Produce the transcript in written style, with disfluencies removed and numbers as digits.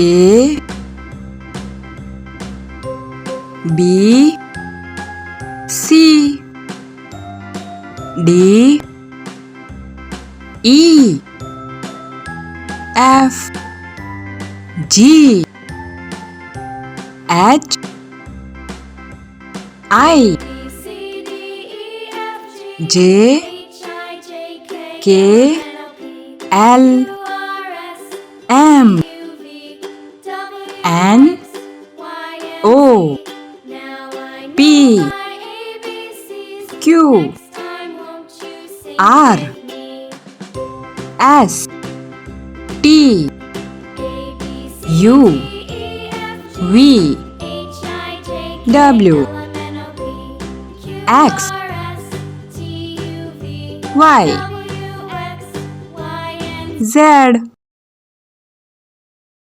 A B C D E F G H I J K L M N O P Q R S T U V W X Y Z